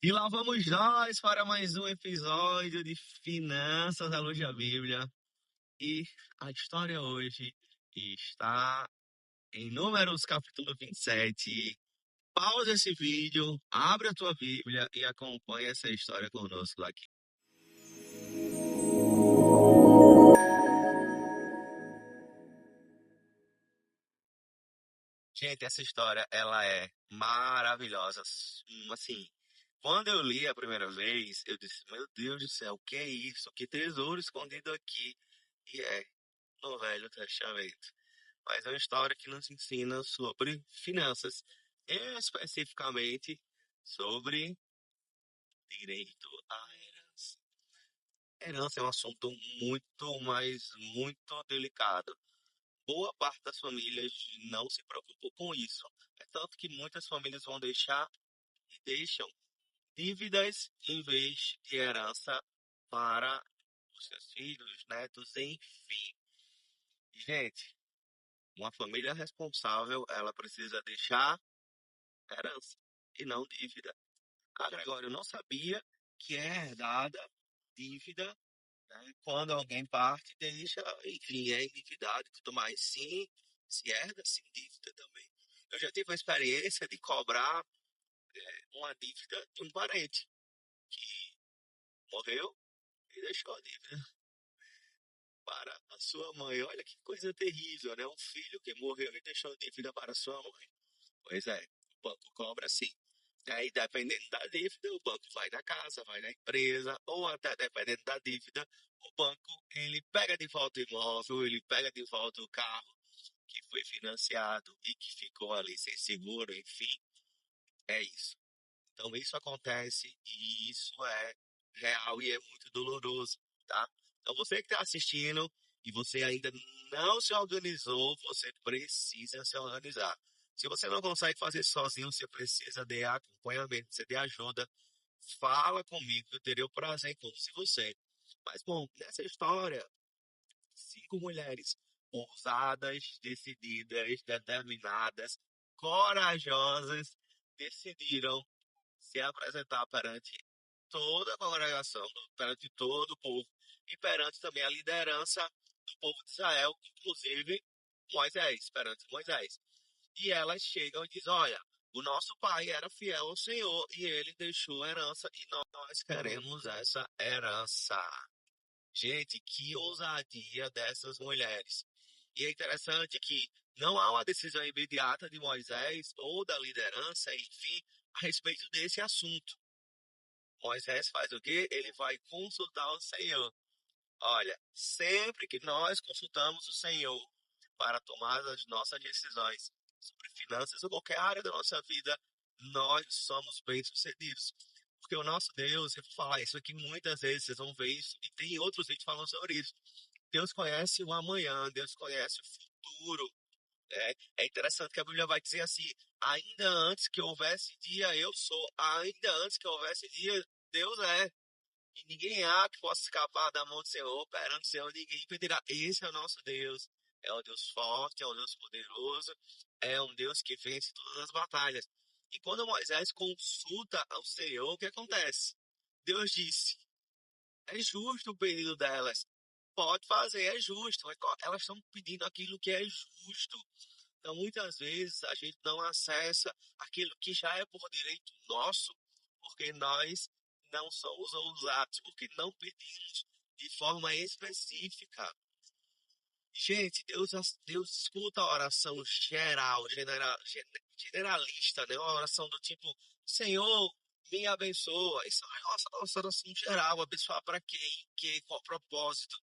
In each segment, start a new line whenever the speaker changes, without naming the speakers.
E lá vamos nós para mais um episódio de Finanças à Luz da Bíblia. E a história hoje está em Números capítulo 27. Pausa esse vídeo, abre a tua Bíblia e acompanha essa história conosco aqui. Gente, essa história, ela é maravilhosa. Assim, quando eu li a primeira vez, eu disse, meu Deus do céu, o que é isso? Que tesouro escondido aqui. E é no Velho Testamento. Mas é uma história que nos ensina sobre finanças, especificamente sobre direito à herança. Herança é um assunto muito delicado. Boa parte das famílias não se preocupam com isso. É tanto que muitas famílias vão deixar e deixam dívidas em vez de herança para os seus filhos, netos, enfim. Gente, uma família responsável, ela precisa deixar herança e não dívida. Ah, Gregório, eu não sabia que é herdada dívida, né? Quando alguém parte, deixa, enfim, é endividado e tudo mais. Sim, se herda, sim, dívida também. Eu já tive a experiência de cobrar uma dívida de um parente que morreu e deixou a dívida para a sua mãe. Olha que coisa terrível, né? Um filho que morreu e deixou dívida para a sua mãe. Pois é, o banco cobra sim. Aí, dependendo da dívida, o banco vai na casa, vai na empresa, ou até dependendo da dívida, o banco ele pega de volta o imóvel, ele pega de volta o carro que foi financiado e que ficou ali sem seguro, enfim, é isso. Então isso acontece e isso é real e é muito doloroso, tá? Então você que está assistindo e você ainda não se organizou, você precisa se organizar. Se você não consegue fazer sozinho, você precisa de acompanhamento, você de ajuda. Fala comigo, eu terei o prazer em conduzir você. Mas bom, nessa história, 5 mulheres ousadas, decididas, determinadas, corajosas, decidiram se apresentar perante toda a congregação, perante todo o povo e perante também a liderança do povo de Israel, inclusive Moisés, perante Moisés. E elas chegam e dizem: olha, o nosso pai era fiel ao Senhor e ele deixou a herança e nós queremos essa herança. Gente, que ousadia dessas mulheres. E é interessante que não há uma decisão imediata de Moisés ou da liderança, enfim, a respeito desse assunto. Moisés faz o quê? Ele vai consultar o Senhor. Olha, sempre que nós consultamos o Senhor para tomar as nossas decisões sobre finanças ou qualquer área da nossa vida, nós somos bem-sucedidos. Porque o nosso Deus, eu vou falar isso aqui muitas vezes, vocês vão ver isso, e tem outros vídeos falando sobre isso. Deus conhece o amanhã, Deus conhece o futuro. É interessante que a Bíblia vai dizer assim: ainda antes que houvesse dia, eu sou. Ainda antes que houvesse dia, Deus é. E ninguém há que possa escapar da mão do Senhor, perante o Senhor, ninguém impedirá. Esse é o nosso Deus. É um Deus forte, é um Deus poderoso, é um Deus que vence todas as batalhas. E quando Moisés consulta ao Senhor, o que acontece? Deus disse: é justo o pedido delas. Pode fazer, é justo. Elas estão pedindo aquilo que é justo. Então, muitas vezes, a gente não acessa aquilo que já é por direito nosso, porque nós não somos ousados, porque não pedimos de forma específica. Gente, Deus escuta a oração geral, generalista, né? Uma oração do tipo: Senhor, me abençoa. Isso é nossa oração geral. Abençoar para quem? Que, qual propósito?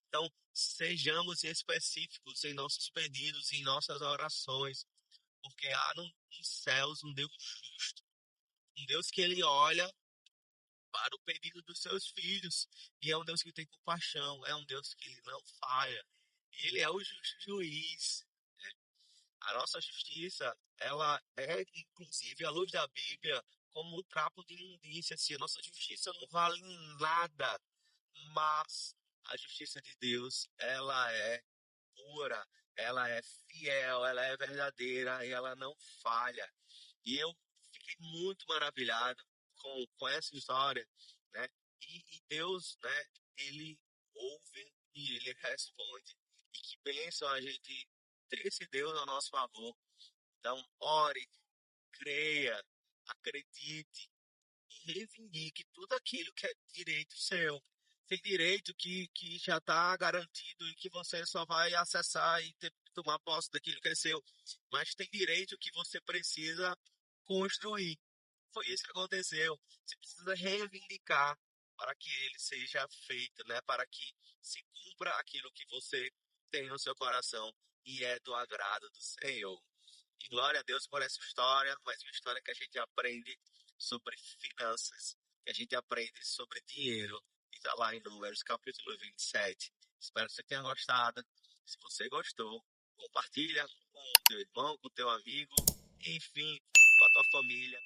Então, sejamos específicos em nossos pedidos, em nossas orações, porque há nos céus um Deus justo, um Deus que ele olha para o pedido dos seus filhos, e é um Deus que tem compaixão, é um Deus que ele não falha, ele é o justo juiz. A nossa justiça, ela é, inclusive, à luz da Bíblia, como um trapo de imundícia, assim, a nossa justiça não vale nada, mas a justiça de Deus, ela é pura, ela é fiel, ela é verdadeira e ela não falha. E eu fiquei muito maravilhado com essa história, né? E Deus, né? Ele ouve e ele responde. E que bênção a gente ter esse Deus a nosso favor. Então, ore, creia, acredite e reivindique tudo aquilo que é direito seu. Tem direito que já está garantido e que você só vai acessar e tomar posse daquilo que é seu. Mas tem direito que você precisa construir. Foi isso que aconteceu. Você precisa reivindicar para que ele seja feito, né? Para que se cumpra aquilo que você tem no seu coração e é do agrado do Senhor. E glória a Deus por essa história, mais uma história que a gente aprende sobre finanças, que a gente aprende sobre dinheiro, e está lá em Números capítulo 27. Espero que você tenha gostado. Se você gostou, compartilha com o teu irmão, com o teu amigo, enfim, com a tua família.